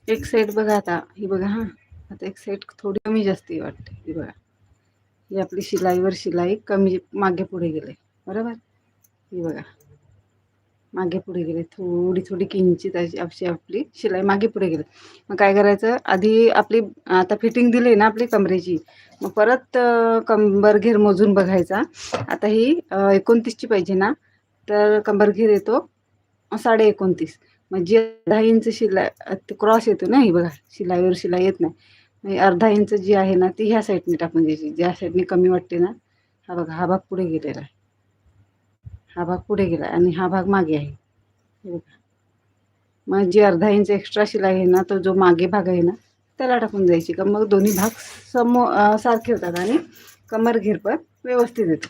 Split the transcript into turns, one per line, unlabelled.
एक साईड बघा आता, ही बघा हां, आता एक साईड थोडी कमी जास्ती वाटते, ही बघा. ही आपली शिलाईवर शिलाई कमी मागे पुढे गेले, बरोबर. ही बघा मागे पुढे गेले, थोडी थोडी किंचित अशी आपली शिलाई मागे पुढे गेली. मग काय करायचं, आधी आपली आता फिटिंग दिली ना आपली कमरेची, मग परत कंबर घेर मोजून बघायचा. आता ही 29ची पाहिजे ना, तर कंबर घेर येतो 29.5. म्हणजे अर्धा इंच शिलाई क्रॉस येतो ना, ही बघा शिलाईवर शिलाई येत नाही. म्हणजे अर्धा इंच जी आहे ना ती ह्या साईडने टाकून द्यायची, ज्या साईडने कमी वाटते ना. हा बघा, हा भाग पुढे गेलेला आहे, हा भाग पुढे गेला आणि हा भाग मागे आहे. मग जी अर्धा इंच एक्स्ट्रा शिलाई आहे ना, तो जो मागे भाग आहे ना त्याला टाकून द्यायची. का मग दोन्ही भाग सारखे होतात आणि कमर घेर पण व्यवस्थित येतो.